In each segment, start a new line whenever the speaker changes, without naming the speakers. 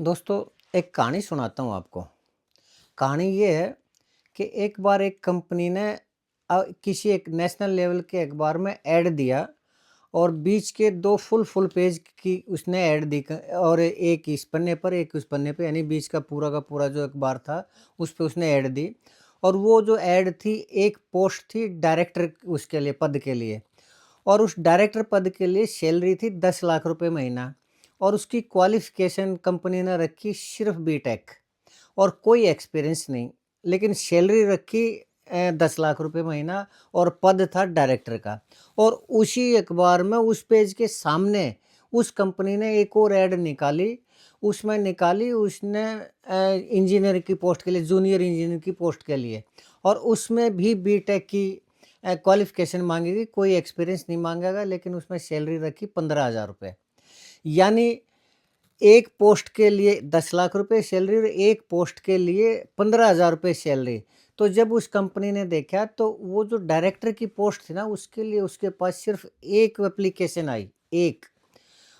दोस्तों, एक कहानी सुनाता हूँ आपको। कहानी ये है कि एक बार एक कंपनी ने किसी एक नेशनल लेवल के अखबार में ऐड दिया और बीच के 2 फुल पेज की उसने ऐड दी क और एक इस पन्ने पर, एक उस पन्ने पे, यानी बीच का पूरा जो अखबार था, उस पे उसने ऐड दी। और वो जो ऐड थी, एक पोस्ट थी डायरेक्टर उसके लिए, पद के लिए। और उस डायरेक्टर पद के लिए सैलरी थी 10 लाख रुपए महीना और उसकी क्वालिफ़िकेशन कंपनी ने रखी सिर्फ़ बीटेक और कोई एक्सपीरियंस नहीं। लेकिन सैलरी रखी 10 लाख रुपए महीना और पद था डायरेक्टर का। और उसी अखबार में उस पेज के सामने उस कंपनी ने एक और ऐड निकाली। उसमें निकाली उसने इंजीनियर की पोस्ट के लिए, जूनियर इंजीनियर की पोस्ट के लिए, और उसमें भी बीटेक की क्वालिफ़िकेशन माँगेगी, कोई एक्सपीरियंस नहीं माँगेगा, लेकिन उसमें सैलरी रखी 15,000 रुपए। यानी एक पोस्ट के लिए 10 लाख रुपए सैलरी और एक पोस्ट के लिए 15,000 रुपए सैलरी। तो जब उस कंपनी ने देखा तो वो जो डायरेक्टर की पोस्ट थी ना, उसके लिए उसके पास सिर्फ़ 1 एप्लीकेशन आई, 1।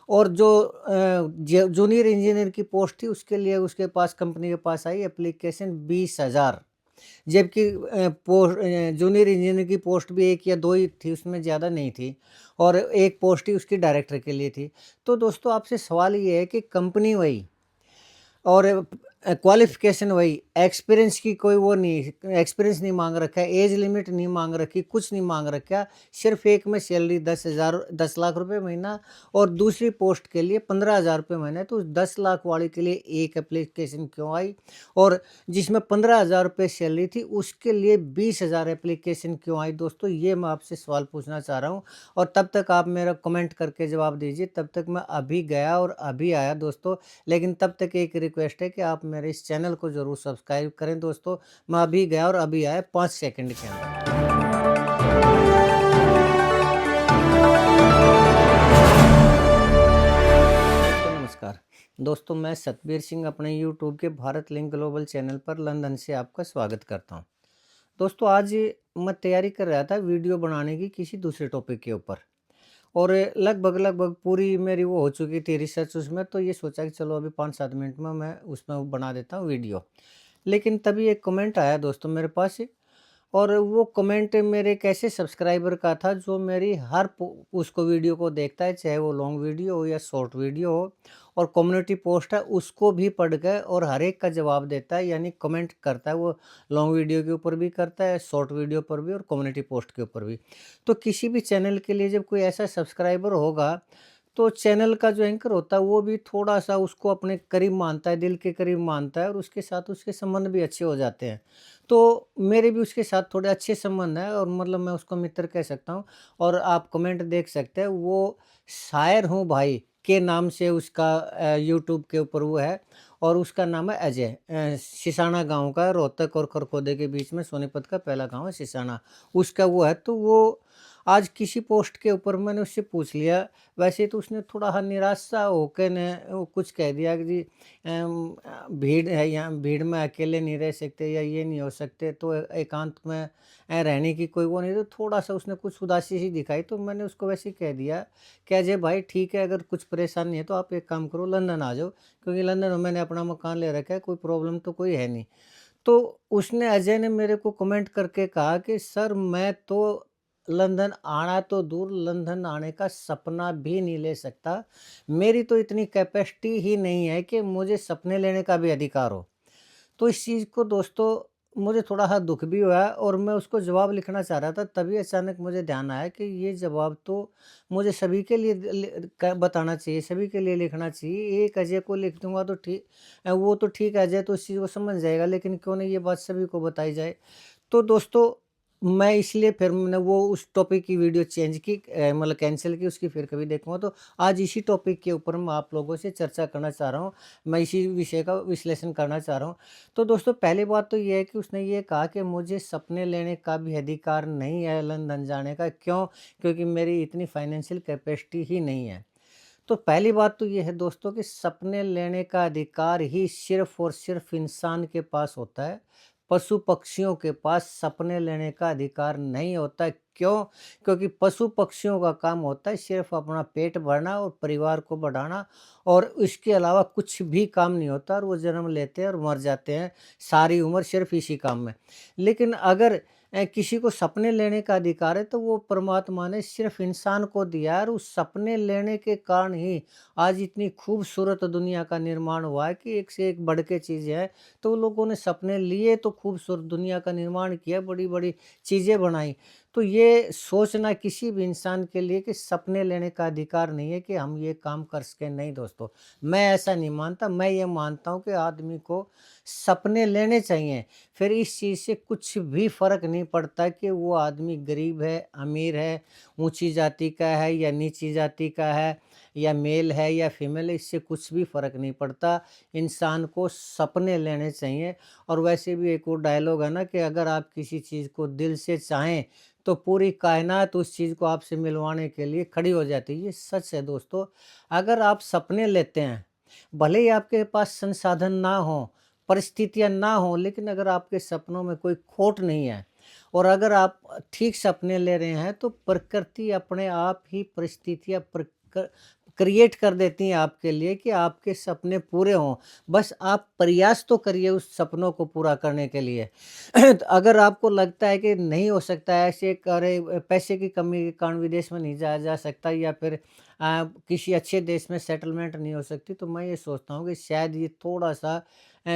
और जो जूनियर इंजीनियर की पोस्ट थी उसके लिए उसके पास, कंपनी के पास आई एप्लीकेशन 20,000। जबकि जूनियर इंजीनियर की पोस्ट भी 1 या 2 ही थी, उसमें ज़्यादा नहीं थी, और एक पोस्ट ही उसकी डायरेक्टर के लिए थी। तो दोस्तों, आपसे सवाल ये है कि कंपनी वही और क्वालिफ़िकेशन वही, एक्सपीरियंस की कोई वो नहीं, एक्सपीरियंस नहीं माँग रखा है, एज लिमिट नहीं माँग रखी, कुछ नहीं माँग रखा। सिर्फ़ एक में सैलरी 10 लाख रुपए महीना और दूसरी पोस्ट के लिए 15,000 रुपए महीना। तो उस 10 लाख वाले के लिए एक एप्लीकेशन क्यों आई? और जिसमें 15,000 रुपए सैलरी थी उसके लिए 20,000 एप्लीकेशन क्यों आई? दोस्तों, ये मैं आपसे सवाल पूछना चाह रहा हूँ और तब तक आप मेरा कमेंट करके जवाब दीजिए। तब तक मैं अभी गया और अभी आया दोस्तों। लेकिन तब तक एक रिक्वेस्ट है कि आप मेरे इस चैनल को ज़रूर सब्सक्राइब करें दोस्तों। मैं अभी गया और अभी आया 5 सेकंड के अंदर। दोस्तों नमस्कार। दोस्तों, मैं सतबीर सिंह अपने यूट्यूब के भारत लिंक ग्लोबल चैनल पर लंदन से आपका स्वागत करता हूँ। दोस्तों, आज मैं तैयारी कर रहा था वीडियो बनाने की किसी दूसरे टॉपिक के ऊपर, और लगभग पूरी मेरी वो हो चुकी थी रिसर्च उसमें। तो ये सोचा कि चलो अभी 5-7 मिनट में मैं उसमें वो बना देता हूँ वीडियो। लेकिन तभी एक कमेंट आया दोस्तों मेरे पास, और वो कमेंट मेरे एक ऐसे सब्सक्राइबर का था जो मेरी हर उसको वीडियो को देखता है, चाहे वो लॉन्ग वीडियो हो या शॉर्ट वीडियो हो, और कम्युनिटी पोस्ट है उसको भी पढ़ के और हर एक का जवाब देता है, यानी कमेंट करता है। वो लॉन्ग वीडियो के ऊपर भी करता है, शॉर्ट वीडियो पर भी और कम्युनिटी पोस्ट के ऊपर भी। तो किसी भी चैनल के लिए जब कोई ऐसा सब्सक्राइबर होगा, तो चैनल का जो एंकर होता है वो भी थोड़ा-सा उसको अपने करीब मानता है, दिल के करीब मानता है, और उसके साथ उसके संबंध भी अच्छे हो जाते हैं। तो मेरे भी उसके साथ थोड़े अच्छे संबंध हैं, और मतलब मैं उसको मित्र कह सकता हूँ। और आप कमेंट देख सकते हैं, वो शायर हूँ भाई के नाम से उसका यूट्यूब के ऊपर वो है, और उसका नाम है अजय। सिसाना गाँव का है, रोहतक और खरखोदे के बीच में सोनीपत का पहला गाँव है सिसाना, उसका वो है। तो वो आज किसी पोस्ट के ऊपर मैंने उससे पूछ लिया, वैसे तो उसने थोड़ा निराश सा होके ने वो कुछ कह दिया कि जी भीड़ है, यहाँ भीड़ में अकेले नहीं रह सकते या ये नहीं हो सकते, तो एकांत में रहने की कोई वो नहीं। तो थोड़ा-सा उसने कुछ उदासी सी दिखाई, तो मैंने उसको वैसे ही कह दिया कि अजय भाई ठीक है, अगर कुछ परेशानी है तो आप एक काम करो, लंदन आ जाओ, क्योंकि लंदन में मैंने अपना मकान ले रखा है, कोई प्रॉब्लम तो कोई है नहीं। तो उसने, अजय ने मेरे को कमेंट करके कहा कि सर, मैं तो लंदन आना तो दूर, लंदन आने का सपना भी नहीं ले सकता। मेरी तो इतनी कैपेसिटी ही नहीं है कि मुझे सपने लेने का भी अधिकार हो। तो इस चीज़ को दोस्तों मुझे थोड़ा-सा दुःख भी हुआ, और मैं उसको जवाब लिखना चाह रहा था, तभी अचानक मुझे ध्यान आया कि ये जवाब तो मुझे सभी के लिए बताना चाहिए, सभी के लिए लिखना चाहिए। एक अजय को लिख दूँगा तो ठीक, वो तो ठीक है, अजय तो इस चीज़ को समझ जाएगा, लेकिन क्यों नहीं ये बात सभी को बताई जाए। तो दोस्तों, मैं इसलिए फिर मैंने वो उस टॉपिक की वीडियो चेंज की, मतलब कैंसल की, उसकी फिर कभी देखूँगा। तो आज इसी टॉपिक के ऊपर मैं आप लोगों से चर्चा करना चाह रहा हूँ। मैं इसी विषय का विश्लेषण करना चाह रहा हूँ। तो दोस्तों, पहली बात तो ये है कि उसने ये कहा कि मुझे सपने लेने का भी अधिकार नहीं है लंदन जाने का। क्यों? क्योंकि मेरी इतनी फाइनेंशियल कैपेसिटी ही नहीं है। तो पहली बात तो ये है दोस्तों कि सपने लेने का अधिकार ही सिर्फ़ और सिर्फ़ इंसान के पास होता है। पशु पक्षियों के पास सपने लेने का अधिकार नहीं होता। क्यों? क्योंकि पशु पक्षियों का काम होता है सिर्फ़ अपना पेट भरना और परिवार को बढ़ाना, और इसके अलावा कुछ भी काम नहीं होता, और वो जन्म लेते हैं और मर जाते हैं सारी उम्र सिर्फ़ इसी काम में। लेकिन अगर किसी को सपने लेने का अधिकार है, तो वो परमात्मा ने सिर्फ़ इंसान को दिया है, और उस सपने लेने के कारण ही आज इतनी खूबसूरत दुनिया का निर्माण हुआ है कि एक से एक बढ़ के चीज़ें हैं। तो लोगों ने सपने लिए तो खूबसूरत दुनिया का निर्माण किया, बड़ी-बड़ी चीज़ें बनाई। तो ये सोचना किसी भी इंसान के लिए कि सपने लेने का अधिकार नहीं है कि हम ये काम कर सकें, नहीं दोस्तों, मैं ऐसा नहीं मानता। मैं ये मानता हूँ कि आदमी को सपने लेने चाहिए। फिर इस चीज़ से कुछ भी फ़र्क नहीं पड़ता कि वो आदमी गरीब है, अमीर है, ऊँची जाति का है या नीची जाति का है, या मेल है या फीमेल है, इससे कुछ भी फ़र्क नहीं पड़ता। इंसान को सपने लेने चाहिए। और वैसे भी एक वो डायलॉग है ना कि अगर आप किसी चीज़ को दिल से चाहें, तो पूरी कायनात उस चीज़ को आपसे मिलवाने के लिए खड़ी हो जाती है। ये सच है दोस्तों। अगर आप सपने लेते हैं, भले ही आपके पास संसाधन ना हो, परिस्थितियाँ ना हो, लेकिन अगर आपके सपनों में कोई खोट नहीं है, और अगर आप ठीक सपने ले रहे हैं, तो प्रकृति अपने आप ही परिस्थितियाँ क्रिएट कर देती हैं आपके लिए कि आपके सपने पूरे हों। बस आप प्रयास तो करिए उस सपनों को पूरा करने के लिए। तो अगर आपको लगता है कि नहीं हो सकता है, ऐसे करे पैसे की कमी के कारण विदेश में नहीं जाया जा सकता, या फिर किसी अच्छे देश में सेटलमेंट नहीं हो सकती, तो मैं ये सोचता हूँ कि शायद ये थोड़ा-सा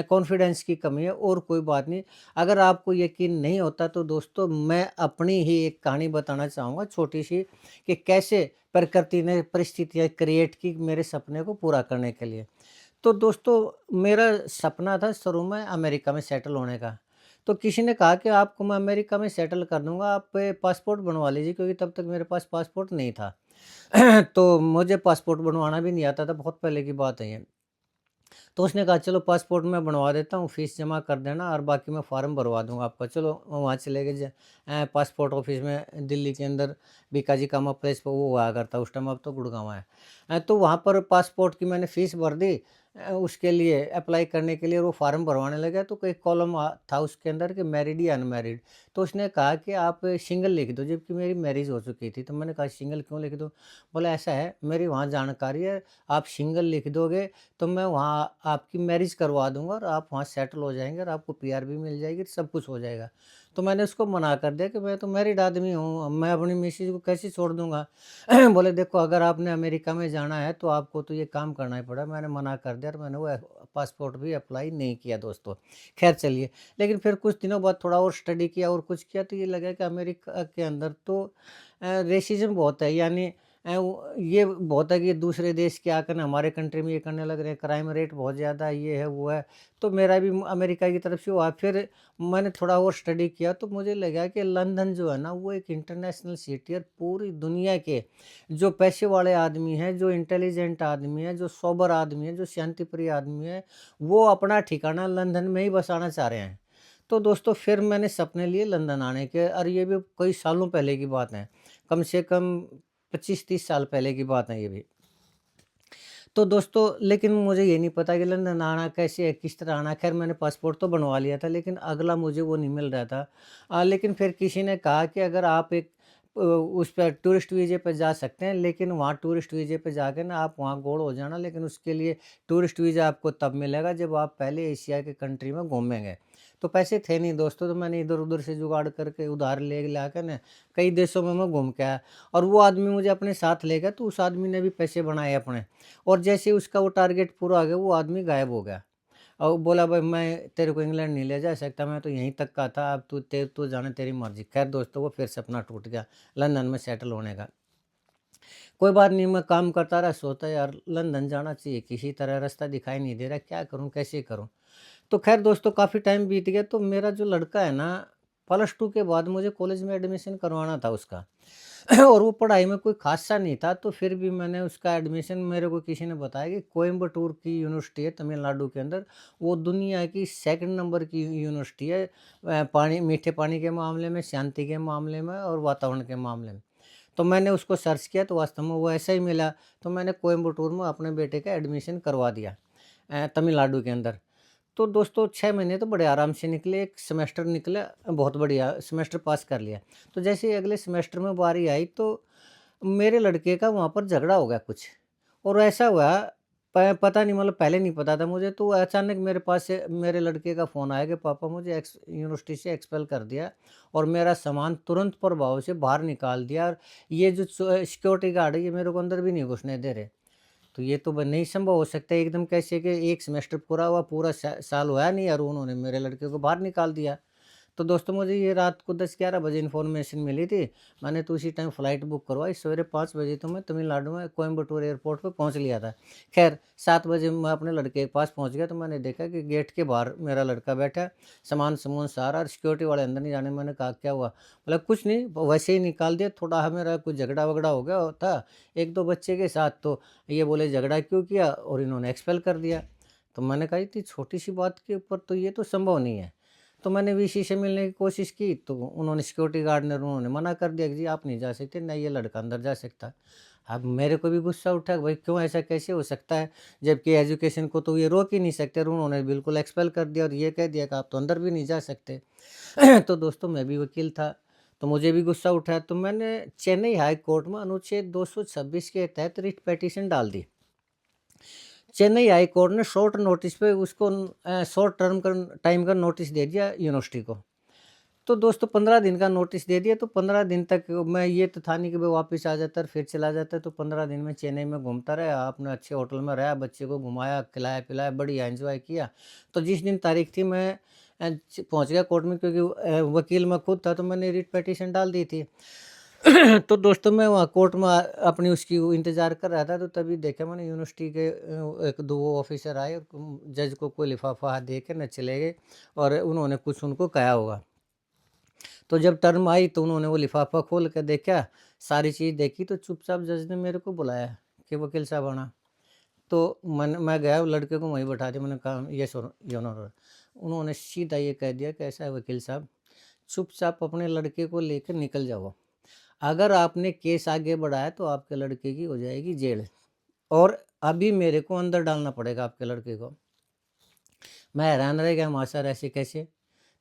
कॉन्फिडेंस की कमी है, और कोई बात नहीं। अगर आपको यकीन नहीं होता, तो दोस्तों मैं अपनी ही एक कहानी बताना चाहूँगा छोटी-सी, कि कैसे प्रकृति ने परिस्थितियाँ क्रिएट की मेरे सपने को पूरा करने के लिए। तो दोस्तों, मेरा सपना था शुरू में अमेरिका में सेटल होने का। तो किसी ने कहा कि आपको मैं अमेरिका में सेटल कर दूँगा, आप पासपोर्ट बनवा लीजिए, क्योंकि तब तक मेरे पास पासपोर्ट नहीं था। तो मुझे पासपोर्ट बनवाना भी नहीं आता था, बहुत पहले की बात है ये। तो उसने कहा चलो पासपोर्ट मैं बनवा देता हूँ, फ़ीस जमा कर देना और बाकी मैं फ़ॉर्म भरवा दूँगा आपका। चलो वहाँ चले गए पासपोर्ट ऑफ़िस में, दिल्ली के अंदर बीकाजी कामा प्लेस पे वो हुआ करता उस टाइम, अब तो गुड़गाँव है। तो वहाँ पर पासपोर्ट की मैंने फ़ीस भर दी, उसके लिए अप्लाई करने के लिए, वो फ़ॉर्म भरवाने लगा, तो कोई कॉलम था उसके अंदर कि मैरिड या अनमैरिड। तो उसने कहा कि आप सिंगल लिख दो, जबकि मेरी मैरिज हो चुकी थी। तो मैंने कहा सिंगल क्यों लिख दूँ? बोला ऐसा है, मेरी वहाँ जानकारी है, आप सिंगल लिख दोगे तो मैं वहाँ आपकी मैरिज करवा दूँगा, और आप वहाँ सेटल हो जाएँगे, और आपको पीआर भी मिल जाएगी, सब कुछ हो जाएगा। तो मैंने उसको मना कर दिया कि मैं तो मैरिड आदमी हूँ, मैं अपनी मिसेज़ को कैसे छोड़ दूँगा? बोले देखो, अगर आपने अमेरिका में जाना है तो आपको तो ये काम करना ही पड़ा। मैंने मना कर दिया, और मैंने वो पासपोर्ट भी अप्लाई नहीं किया दोस्तों। ख़ैर चलिए, लेकिन फिर कुछ दिनों बाद थोड़ा और स्टडी किया और कुछ किया, तो ये लगा कि अमेरिका के अंदर तो रेसिज़्म बहुत है, यानी वो ये बहुत है कि दूसरे देश के आकर हमारे कंट्री में ये करने लग रहे हैं, क्राइम रेट बहुत ज़्यादा है, ये है, वो है। तो मेरा भी अमेरिका की तरफ से हुआ। फिर मैंने थोड़ा और स्टडी किया, तो मुझे लगा कि लंदन जो है ना, वो एक इंटरनेशनल सिटी है। पूरी दुनिया के जो पैसे वाले आदमी हैं, जो इंटेलिजेंट आदमी हैं, जो सोबर आदमी हैं, जो शांतिप्रिय आदमी हैं, वो अपना ठिकाना लंदन में ही बसाना चाह रहे हैं। तो दोस्तों, फिर मैंने सपने लिए लंदन आने के, और ये भी कई सालों पहले की बात है। कम से कम 25-30 साल पहले की बात है ये भी। तो दोस्तों, लेकिन मुझे ये नहीं पता कि लंदन आना कैसे है, किस तरह आना है। ख़ैर मैंने पासपोर्ट तो बनवा लिया था, लेकिन अगला मुझे वो नहीं मिल रहा था। लेकिन फिर किसी ने कहा कि अगर आप एक उस पे टूरिस्ट वीज़े पे जा सकते हैं, लेकिन वहाँ टूरिस्ट वीज़े पे जाके ना आप वहाँ गोल्ड हो जाना, लेकिन उसके लिए टूरिस्ट वीज़ा आपको तब मिलेगा जब आप पहले एशिया के कंट्री में घूमेंगे। तो पैसे थे नहीं दोस्तों, तो मैंने इधर-उधर से जुगाड़ करके उधार ले ला के ना कई देशों में मैं घूम के आया, और वो आदमी मुझे अपने साथ ले गया, तो उस आदमी ने भी पैसे बनाए अपने। और जैसे ही उसका वो टारगेट पूरा हो गया, वो आदमी गायब हो गया। और वो बोला भाई मैं तेरे को इंग्लैंड नहीं ले जा सकता, मैं तो यहीं तक का था, अब तू जाने तेरी मर्ज़ी। ख़ैर दोस्तों, वो फिर सपना टूट गया लंदन में सेटल होने का। कोई बात नहीं, मैं काम करता रहा, सोचा यार लंदन जाना चाहिए, किसी तरह रास्ता दिखाई नहीं दे रहा, क्या करूँ, कैसे करूँ? तो ख़ैर दोस्तों, काफ़ी टाइम बीत गया, तो मेरा जो लड़का है ना, +2 के बाद मुझे कॉलेज में एडमिशन करवाना था उसका। और वो पढ़ाई में कोई ख़ासा नहीं था, तो फिर भी मैंने उसका एडमिशन, मेरे को किसी ने बताया कि कोयंबटूर की यूनिवर्सिटी है तमिलनाडु के अंदर, वो दुनिया की सेकंड नंबर की यूनिवर्सिटी है, पानी, मीठे पानी के मामले में, शांति के मामले में और वातावरण के मामले में। तो मैंने उसको सर्च किया, तो वास्तव में वो ऐसा ही मिला, तो मैंने कोयंबटूर में अपने बेटे का एडमिशन करवा दिया तमिलनाडु के अंदर। तो दोस्तों 6 महीने तो बड़े आराम से निकले, 1 सेमेस्टर निकला, बहुत बढ़िया सेमेस्टर पास कर लिया। तो जैसे ही अगले सेमेस्टर में बारी आई तो मेरे लड़के का वहाँ पर झगड़ा हो गया कुछ, और ऐसा हुआ पता नहीं, मतलब पहले नहीं पता था मुझे, तो अचानक मेरे पास से मेरे लड़के का फ़ोन आया कि पापा मुझे यूनिवर्सिटी से एक्सपेल कर दिया और मेरा सामान तुरंत प्रभाव से बाहर निकाल दिया, और ये जो सिक्योरिटी गार्ड है ये मेरे को अंदर भी नहीं घुसने दे रहे। तो ये तो नहीं संभव हो सकता है एकदम, कैसे कि 1 सेमेस्टर पूरा हुआ, पूरा साल हुआ नहीं और उन्होंने मेरे लड़के को बाहर निकाल दिया। तो दोस्तों मुझे ये रात को 10-11 बजे इन्फॉर्मेशन मिली थी। मैंने तो उसी टाइम फ़्लाइट बुक करवाई, सवेरे 5 बजे तो मैं तमिलनाडु में कोयंबटूर एयरपोर्ट पे पहुँच लिया था। ख़ैर 7 बजे मैं अपने लड़के के पास पहुँच गया तो मैंने देखा कि गेट के बाहर मेरा लड़का बैठा है, सामान-समून सारा, और सिक्योरिटी वाले अंदर नहीं जाने। मैंने कहा क्या हुआ? बोला कुछ नहीं, वैसे ही निकाल दिया, थोड़ा मेरा कुछ झगड़ा-वगड़ा हो गया था 1-2 बच्चे के साथ, तो ये बोले झगड़ा क्यों किया और इन्होंने एक्सपेल कर दिया। तो मैंने कहा इतनी छोटी-सी बात के ऊपर तो ये तो संभव नहीं है। तो मैंने वीसी से मिलने की कोशिश की तो उन्होंने, सिक्योरिटी गार्ड ने उन्होंने मना कर दिया कि जी आप नहीं जा सकते, ना ये लड़का अंदर जा सकता। अब मेरे को भी गुस्सा उठा कि भाई क्यों, ऐसा कैसे हो सकता है? जबकि एजुकेशन को तो ये रोक ही नहीं सकते, और उन्होंने बिल्कुल एक्सपेल कर दिया और ये कह दिया कि आप तो अंदर भी नहीं जा सकते। तो दोस्तों मैं भी वकील था, तो मुझे भी गुस्सा उठा, तो मैंने चेन्नई हाई कोर्ट में अनुच्छेद 226 के तहत रिट पिटीशन डाल दी। चेन्नई हाई कोर्ट ने शॉर्ट नोटिस पे उसको शॉर्ट टर्म का टाइम का नोटिस दे दिया यूनिवर्सिटी को। तो दोस्तों 15 दिन का नोटिस दे दिया, तो 15 दिन तक मैं, ये तो था नहीं कि मैं वापस आ जाता और फिर चला जाता, तो 15 दिन में चेन्नई में घूमता रहा, अपने अच्छे होटल में रहा, बच्चे को घुमाया, खिलाया-पिलाया, बढ़िया एन्जॉय किया। तो जिस दिन तारीख थी मैं पहुँच गया कोर्ट में, क्योंकि वकील मैं खुद था, तो मैंने रिट पिटीशन डाल दी थी। तो दोस्तों मैं वहाँ कोर्ट में अपनी उसकी वो इंतज़ार कर रहा था, तो तभी देखा मैंने यूनिवर्सिटी के 1-2 ऑफ़िसर आए और जज को कोई लिफ़ाफ़ा दे के ना चले गए, और उन्होंने कुछ उनको कहा होगा। तो जब टर्म आई तो उन्होंने वो लिफ़ाफ़ा खोल के देखा, सारी चीज़ देखी, तो चुपचाप जज ने मेरे को बुलाया कि वकील साहब आना। तो मैं गया, लड़के को वहीं बैठा दिया, मैंने कहा यस योर ऑनर। उन्होंने सीधा ये कह दिया कि ऐसा है वकील साहब, चुपचाप अपने लड़के को लेकर निकल जाओ। अगर आपने केस आगे बढ़ाया तो आपके लड़के की हो जाएगी जेल, और अभी मेरे को अंदर डालना पड़ेगा आपके लड़के को। मैं हैरान रह गया, माँ सर ऐसे कैसे?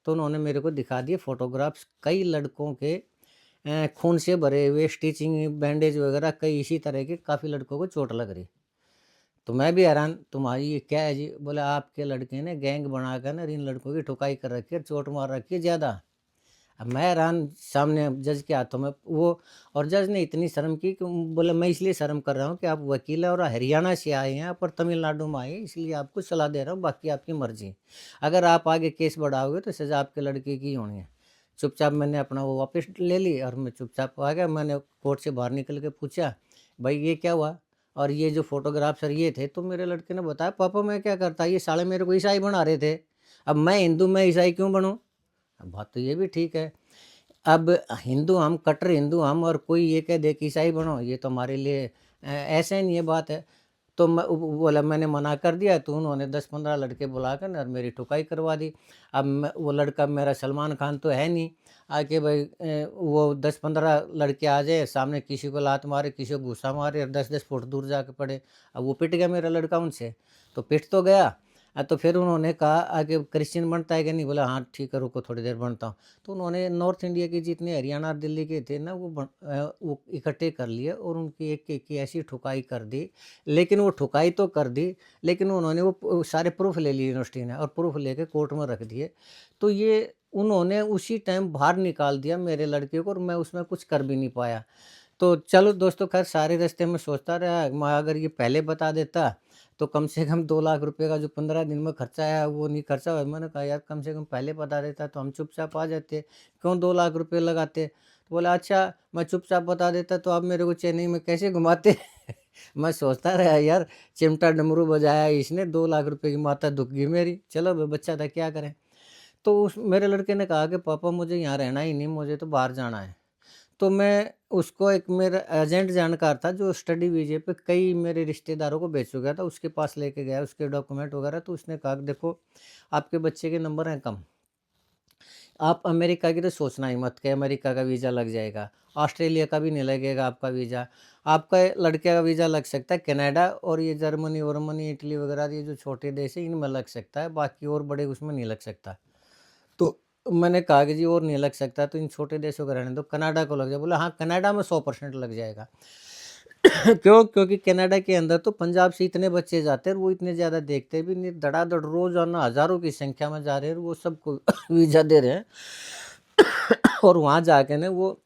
तो उन्होंने मेरे को दिखा दिए फ़ोटोग्राफ्स, कई लड़कों के खून से भरे हुए, स्टिचिंग, बैंडेज वगैरह, कई इसी तरह के काफ़ी लड़कों को चोट लग रही। तो मैं भी हैरान, तुम्हारी ये क्या है जी? बोले आपके लड़के ने गैंग बनाकर ना इन लड़कों की ठुकाई कर रखी है, चोट मार रखी है ज़्यादा। अब मैं हैरान, सामने जज के हाथों में वो, और जज ने इतनी शर्म की कि बोले मैं इसलिए शर्म कर रहा हूँ कि आप वकील हैं और हरियाणा से आए हैं पर तमिलनाडु में आए हैं, इसलिए आपको सलाह दे रहा हूँ, बाकी आपकी मर्जी। अगर आप आगे केस बढ़ाओगे तो सज़ा आपके लड़के की होनी है। चुपचाप मैंने अपना वो वापस ले ली और मैं चुपचाप आ गया। मैंने कोर्ट से बाहर निकल के पूछा, भाई ये क्या हुआ? और ये जो फोटोग्राफ सर ये थे, तो मेरे लड़के ने बताया, पापा मैं क्या करता, ये साले मेरे को ईसाई बना रहे थे। अब मैं हिंदू, मैं ईसाई क्यों बनूं? अब बात तो ये भी ठीक है। अब हिंदू हम, कट्टर हिंदू हम, और कोई ये कह दे कि ईसाई बनो, ये तो हमारे लिए ऐसे नहीं, ये बात है। तो मैं बोला, मैंने मना कर दिया, तो उन्होंने 10-15 लड़के बुलाकर ना मेरी ठुकाई करवा दी। अब वो लड़का मेरा सलमान खान तो है नहीं, आके भाई वो 10-15 लड़के आ जाए सामने, किसी को लात मारे, किसी को घूसा मारे, और 10-10 फुट दूर जाके पड़े। अब वो पिट गया मेरा लड़का उनसे, तो पिट तो गया। तो फिर उन्होंने कहा आगे क्रिश्चियन बनता है कि नहीं? बोला हाँ ठीक है, रुको थोड़ी देर बनता हूँ। तो उन्होंने नॉर्थ इंडिया के जितने हरियाणा और दिल्ली के थे ना, वो इकट्ठे कर लिए और उनकी एक-एक की ऐसी ठुकाई कर दी। लेकिन वो ठुकाई तो कर दी, लेकिन उन्होंने वो सारे प्रूफ़ ले लिए यूनिवर्सिटी ने, और प्रूफ़ लेके कोर्ट में रख दिए। तो ये उन्होंने उसी टाइम बाहर निकाल दिया मेरे लड़के को, और मैं उसमें कुछ कर भी नहीं पाया। तो चलो दोस्तों, खैर सारे रास्ते में सोचता रहा, मैं अगर ये पहले बता देता तो कम से कम 2 लाख रुपए का जो 15 दिन में खर्चा आया वो नहीं खर्चा हुआ। मैंने कहा यार कम से कम पहले बता देता तो हम चुपचाप आ जाते, क्यों 2 लाख रुपए लगाते? तो बोला अच्छा, मैं चुपचाप बता देता तो आप मेरे को चेन्नई में कैसे घुमाते? मैं सोचता रहा यार, चिमटा डमरू बजाया इसने, 2 लाख रुपए की माथा दुख गई मेरी। चलो भाई बच्चा था, क्या करें? तो उस मेरे लड़के ने कहा कि पापा मुझे यहाँ रहना ही नहीं, मुझे तो बाहर जाना है। तो मैं उसको, एक मेरा एजेंट जानकार था जो स्टडी वीज़े पे कई मेरे रिश्तेदारों को भेज चुका था, उसके पास लेके गया, उसके डॉक्यूमेंट वगैरह, तो उसने कहा कि देखो आपके बच्चे के नंबर हैं कम, आप अमेरिका की तो सोचना ही मत कि अमेरिका का वीज़ा लग जाएगा, ऑस्ट्रेलिया का भी नहीं लगेगा आपका वीज़ा। आपका लड़के का वीज़ा लग सकता है कनाडा और ये जर्मनी वर्मनी, इटली वगैरह ये जो छोटे देश हैं इनमें लग सकता है, बाकी और बड़े उसमें नहीं लग सकता। तो मैंने कहा कि जी और नहीं लग सकता तो इन छोटे देशों का रहने दो, कनाडा को लग जाए। बोला हाँ, कनाडा में 100% लग जाएगा। क्यों? क्योंकि कनाडा के अंदर तो पंजाब से इतने बच्चे जाते हैं और वो इतने ज़्यादा देखते भी नहीं, धड़ाधड़ रोज़ाना हज़ारों की संख्या में जा रहे हैं और वो सबको वीज़ा दे रहे हैं। और वहाँ जाके ना वो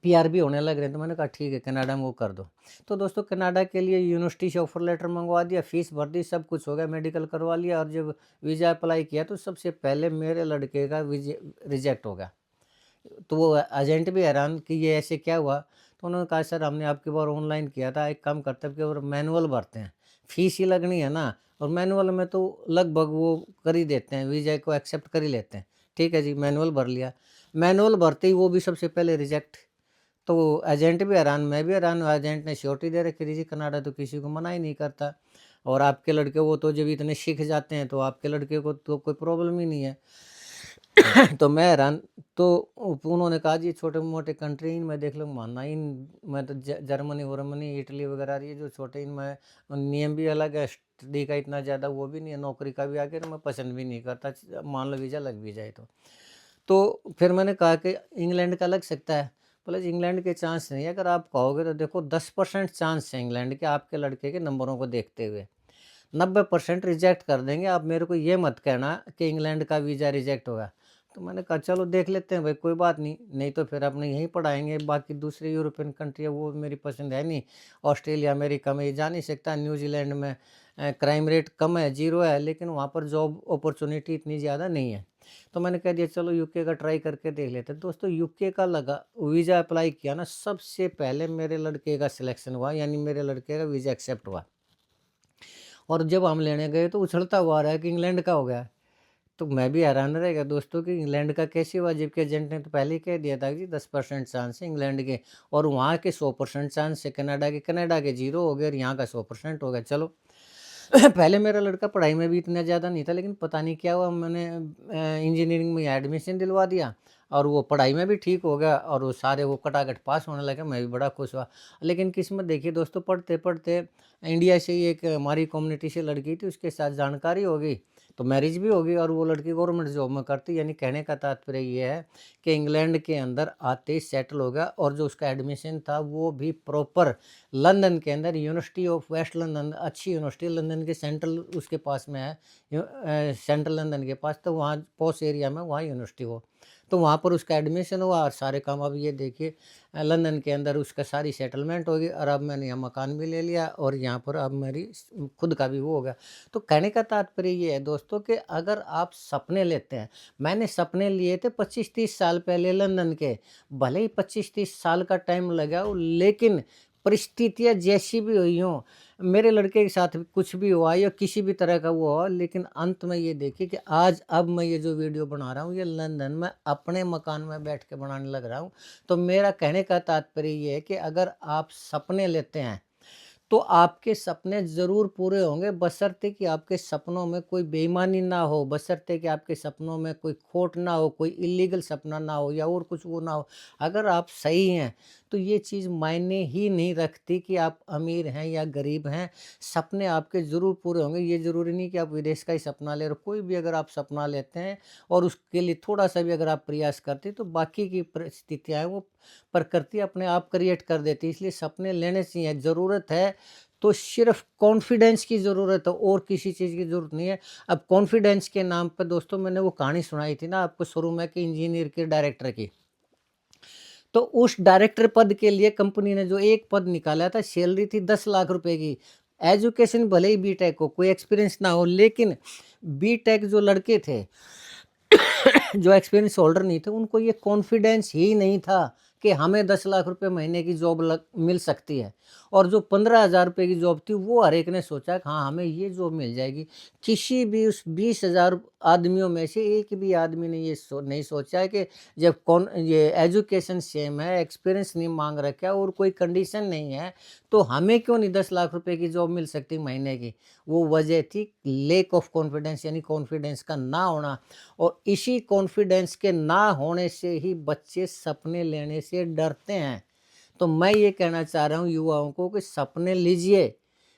पीआर भी होने लग रहे हैं। तो मैंने कहा ठीक है, कनाडा में वो कर दो। तो दोस्तों कनाडा के लिए यूनिवर्सिटी से ऑफर लेटर मंगवा दिया, फीस भर दी, सब कुछ हो गया, मेडिकल करवा लिया और जब वीज़ा अप्लाई किया तो सबसे पहले मेरे लड़के का वीज़ा रिजेक्ट हो गया। तो वो एजेंट भी हैरान कि ये ऐसे क्या हुआ? तो उन्होंने कहा सर हमने आपकी बार ऑनलाइन किया था, एक काम करते हैं कि और मैनुअल भरते हैं, फीस ही लगनी है ना, और मैनुअल में तो लगभग वो कर ही देते हैं, वीज़ा को एक्सेप्ट कर ही लेते हैं। ठीक है जी, मैनुअल भर लिया। मैनुअल भरते ही वो भी सबसे पहले रिजेक्ट। तो एजेंट भी हैरान, मैं भी हैरान। एजेंट ने श्योरिटी दे रखी थी जी, कनाडा तो किसी को मना ही नहीं करता और आपके लड़के वो तो जब इतने सीख जाते हैं तो आपके लड़के को तो कोई प्रॉब्लम ही नहीं है। तो मैं हैरान। तो उन्होंने कहा जी छोटे मोटे कंट्री इनमें देख लो, मानना इन मैं तो जर्मनी वर्मनी इटली वगैरह ये जो छोटे इनमें नियम भी अलग है, स्टडी का इतना ज़्यादा वो भी नहीं है, नौकरी का भी आगे, तो मैं पसंद भी नहीं करता, मान लो वीज़ा लग भी जाए तो फिर मैंने कहा कि इंग्लैंड का लग सकता है। बोले जी इंग्लैंड के चांस नहीं है, अगर आप कहोगे तो देखो 10% चांस है इंग्लैंड के, आपके लड़के के नंबरों को देखते हुए 90% रिजेक्ट कर देंगे। आप मेरे को ये मत कहना कि इंग्लैंड का वीज़ा रिजेक्ट होगा। तो मैंने कहा चलो देख लेते हैं भाई, कोई बात नहीं, नहीं तो फिर अपने यहीं पढ़ाएंगे, बाकी दूसरी यूरोपियन कंट्री है वो मेरी पसंद है नहीं। ऑस्ट्रेलिया अमेरिका में ये जा नहीं सकता, न्यूजीलैंड में क्राइम रेट कम है, 0 है, लेकिन वहाँ पर जॉब अपॉर्चुनिटी इतनी ज़्यादा नहीं है। तो मैंने कह दिया चलो यूके का ट्राई करके देख लेते हैं। दोस्तों यूके का लगा वीज़ा अप्लाई किया ना, सबसे पहले मेरे लड़के का सिलेक्शन हुआ, यानी मेरे लड़के का वीज़ा एक्सेप्ट हुआ। और जब हम लेने गए तो उछलता हुआ आ रहा है कि इंग्लैंड का हो गया। तो मैं भी हैरान रह गया दोस्तों कि इंग्लैंड का कैसे हुआ, जबकि एजेंट ने तो पहले ही कह दिया था कि 10% चांस है इंग्लैंड के, और वहाँ के 100% चांस है कनाडा के 0 हो गए और यहाँ का 100% हो गया। चलो पहले मेरा लड़का पढ़ाई में भी इतना ज़्यादा नहीं था, लेकिन पता नहीं क्या हुआ, मैंने इंजीनियरिंग में एडमिशन दिलवा दिया और वो पढ़ाई में भी ठीक हो गया और वो सारे वो कटाकट पास होने लगे। मैं भी बड़ा खुश हुआ। लेकिन किस्मत देखिए दोस्तों, पढ़ते पढ़ते इंडिया से ही एक हमारी कम्युनिटी से लड़की थी, उसके साथ जानकारी हो गई, तो मैरिज भी हो गई और वो लड़की गवर्नमेंट जॉब में करती। यानी कहने का तात्पर्य ये है कि इंग्लैंड के अंदर आते ही सेटल हो गया, और जो उसका एडमिशन था वो भी प्रॉपर लंदन के अंदर, यूनिवर्सिटी ऑफ वेस्ट लंदन, अच्छी यूनिवर्सिटी लंदन के सेंट्रल उसके पास में है, सेंट्रल लंदन के पास, तो वहाँ पोस्ट एरिया में वहाँ यूनिवर्सिटी हो, तो वहाँ पर उसका एडमिशन हुआ और सारे काम। अब ये देखिए लंदन के अंदर उसका सारी सेटलमेंट होगी और अब मैंने यहाँ मकान भी ले लिया और यहाँ पर अब मेरी खुद का भी वो हो गया। तो कहने का तात्पर्य ये है दोस्तों कि अगर आप सपने लेते हैं, मैंने सपने लिए थे 25-30 साल पहले लंदन के, भले ही 25-30 साल का टाइम लगा हो, लेकिन परिस्थितियाँ जैसी भी हुई हों, मेरे लड़के के साथ कुछ भी हुआ या किसी भी तरह का वो हुआ, लेकिन अंत में ये देखिए कि आज अब मैं ये जो वीडियो बना रहा हूँ ये लंदन में अपने मकान में बैठ के बनाने लग रहा हूँ। तो मेरा कहने का तात्पर्य ये है कि अगर आप सपने लेते हैं तो आपके सपने ज़रूर पूरे होंगे, बशर्ते कि आपके सपनों में कोई बेईमानी ना हो, बशर्ते कि आपके सपनों में कोई खोट ना हो, कोई इल्लीगल सपना ना हो या और कुछ वो ना हो। अगर आप सही हैं तो ये चीज़ मायने ही नहीं रखती कि आप अमीर हैं या गरीब हैं, सपने आपके ज़रूर पूरे होंगे। ये ज़रूरी नहीं कि आप विदेश का ही सपना ले रहे हो, कोई भी अगर आप सपना लेते हैं और उसके लिए थोड़ा-सा भी अगर आप प्रयास करते हैं तो बाकी की परिस्थितियाँ हैं वो प्रकृति अपने आप क्रिएट कर देती है। इसलिए सपने लेने चाहिए, ज़रूरत है तो सिर्फ कॉन्फिडेंस की ज़रूरत है और किसी चीज़ की ज़रूरत नहीं है। अब कॉन्फिडेंस के नाम पे दोस्तों मैंने वो कहानी सुनाई थी ना आपको शुरू में कि इंजीनियर के डायरेक्टर की। तो उस डायरेक्टर पद के लिए कंपनी ने जो एक पद निकाला था, सैलरी थी 10 लाख रुपए की। एजुकेशन भले ही बीटेक हो, कोई एक्सपीरियंस ना हो, लेकिन बीटेक जो लड़के थे जो एक्सपीरियंस होल्डर नहीं थे, उनको ये कॉन्फिडेंस ही नहीं था कि हमें 10 लाख रुपए महीने की जॉब मिल सकती है, और जो 15,000 रुपये की जॉब थी वो हर एक ने सोचा कि हाँ हमें ये जॉब मिल जाएगी। किसी भी उस 20,000 आदमियों में से एक भी आदमी ने ये नहीं सोचा है कि जब कौन ये एजुकेशन सेम है, एक्सपीरियंस नहीं मांग रखा है और कोई कंडीशन नहीं है, तो हमें क्यों नहीं 10 लाख रुपए की जॉब मिल सकती महीने की। वो वजह थी लेक ऑफ कॉन्फिडेंस, यानी कॉन्फिडेंस का ना होना। और इसी कॉन्फिडेंस के ना होने से ही बच्चे सपने लेने से डरते हैं। तो मैं ये कहना चाह रहा हूँ युवाओं को कि सपने लीजिए,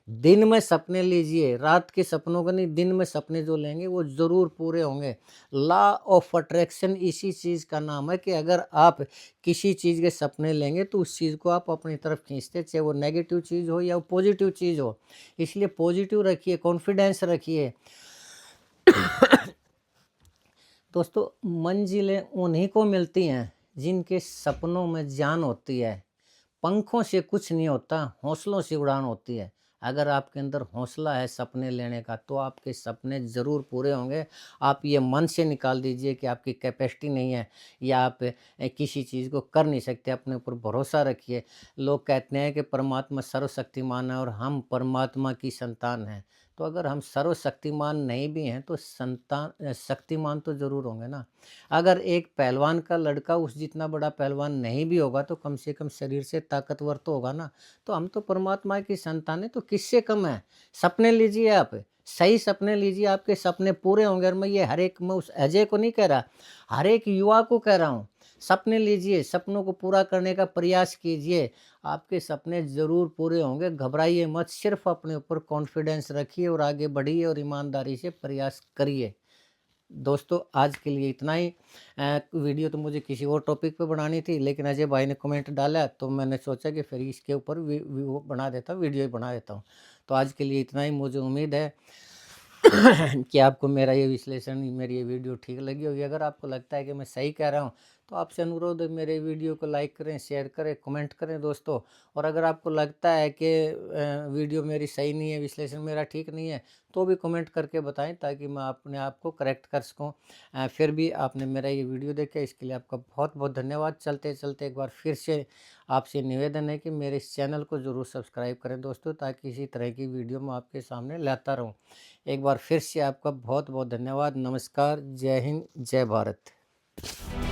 दिन में सपने लीजिए, रात के सपनों का नहीं, दिन में सपने जो लेंगे वो ज़रूर पूरे होंगे। लॉ ऑफ अट्रैक्शन इसी चीज़ का नाम है कि अगर आप किसी चीज़ के सपने लेंगे तो उस चीज़ को आप अपनी तरफ खींचते, चाहे वो नेगेटिव चीज़ हो या वो पॉजिटिव चीज़ हो। इसलिए पॉजिटिव रखिए, कॉन्फिडेंस रखिए। दोस्तों, मंजिलें उन्हीं को मिलती हैं जिनके सपनों में जान होती है। पंखों से कुछ नहीं होता, हौसलों से उड़ान होती है। अगर आपके अंदर हौसला है सपने लेने का तो आपके सपने ज़रूर पूरे होंगे। आप ये मन से निकाल दीजिए कि आपकी कैपेसिटी नहीं है या आप किसी चीज़ को कर नहीं सकते। अपने ऊपर भरोसा रखिए। लोग कहते हैं कि परमात्मा सर्वशक्तिमान है और हम परमात्मा की संतान हैं। तो अगर हम सर्वशक्तिमान नहीं भी हैं तो शक्तिमान तो ज़रूर होंगे ना। अगर एक पहलवान का लड़का उस जितना बड़ा पहलवान नहीं भी होगा तो कम से कम शरीर से ताकतवर तो होगा ना। तो हम तो परमात्मा की संतान है, तो किससे कम है। सपने लीजिए, आप सही सपने लीजिए, आपके सपने पूरे होंगे। और मैं उस अजय को नहीं कह रहा, हर एक युवा को कह रहा हूँ, सपने लीजिए, सपनों को पूरा करने का प्रयास कीजिए। आपके सपने ज़रूर पूरे होंगे। घबराइए मत, सिर्फ अपने ऊपर कॉन्फिडेंस रखिए और आगे बढ़िए और ईमानदारी से प्रयास करिए। दोस्तों, आज के लिए इतना ही। वीडियो तो मुझे किसी और टॉपिक पे बनानी थी, लेकिन अजय भाई ने कमेंट डाला तो मैंने सोचा कि फिर इसके ऊपर वो बना देता हूँ, वीडियो ही बना देता हूँ। तो आज के लिए इतना ही। मुझे उम्मीद है कि आपको मेरा ये विश्लेषण, मेरी ये वीडियो ठीक लगी होगी। अगर आपको लगता है कि मैं सही कह रहा हूँ तो आपसे अनुरोध है, मेरे वीडियो को लाइक करें, शेयर करें, कमेंट करें दोस्तों। और अगर आपको लगता है कि वीडियो मेरी सही नहीं है, विश्लेषण मेरा ठीक नहीं है, तो भी कमेंट करके बताएं ताकि मैं अपने आप को करेक्ट कर सकूँ। फिर भी आपने मेरा ये वीडियो देखा, इसके लिए आपका बहुत बहुत धन्यवाद। चलते चलते एक बार फिर से आपसे निवेदन है कि मेरे इस चैनल को ज़रूर सब्सक्राइब करें दोस्तों, ताकि इसी तरह की वीडियो मैं आपके सामने लाता रहूँ। एक बार फिर से आपका बहुत बहुत धन्यवाद। नमस्कार, जय हिंद, जय भारत।